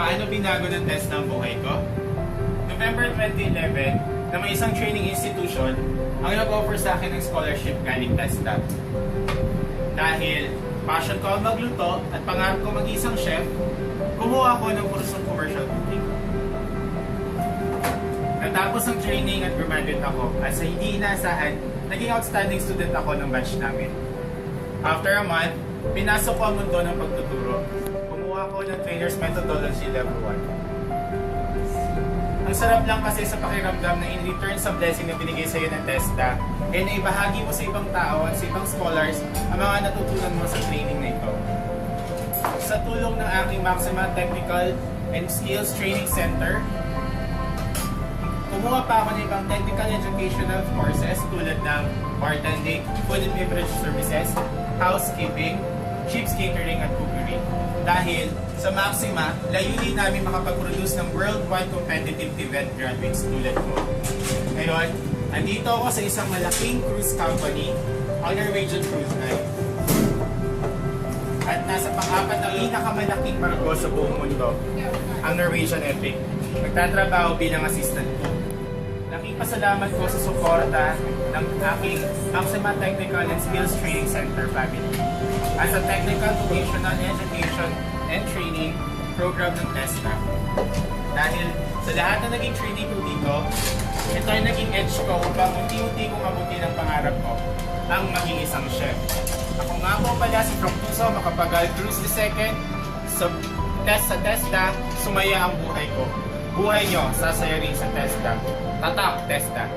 Paano binago ng test ng buhay ko? November 2011, na may isang training institution ang nag-offer sa akin ng scholarship galing TESDA. Dahil passion ko ang magluto at pangarap ko maging isang chef, kumuha ako ng kursong commercial cooking. Natapos ang training at graduate ako at sa hindi inaasahan, naging outstanding student ako ng batch namin. After a month, pinasok ko ang mundo ng pagtuturo. Kumuha ako ng trainer's methodology level 1. Ang sarap lang kasi sa pakiramdam na in return sa blessing na binigay sa iyo ng TESDA, ay naibahagi mo sa ibang tao at sa ibang scholars ang mga natutunan mo sa training na ito. Sa tulong ng aking Maxima Technical and Skills Training Center, kumuha pa ako ng ibang technical educational courses tulad ng bartending, food and beverage services, housekeeping, chiefs catering at cookery. Dahil sa Maxima, layunin namin makapag-produce ng worldwide competitive event graduates tulad ko. Ngayon, andito ako sa isang malaking cruise company, ang Norwegian Cruise Line. At nasa pang-apat na pinakamalaking barko sa buong mundo, ang Norwegian Epic. Nagtatrabaho bilang assistant ko. Laking pasalamat ko sa suporta ng aking Maxima Technical and Skills Training Center family. As a technical vocational education and training program ng TESDA. Dahil sa lahat na naging training ko dito, ito ay naging edge ko upang unti-unti kong abutin ang pangarap ko, ang maging isang chef. Ako nga po pala si Fructuoso Macapagal Cruz II. Sa TESDA, sumaya ang buhay ko. Buhay nyo, sasaya rin sa TESDA. Tatak, TESDA.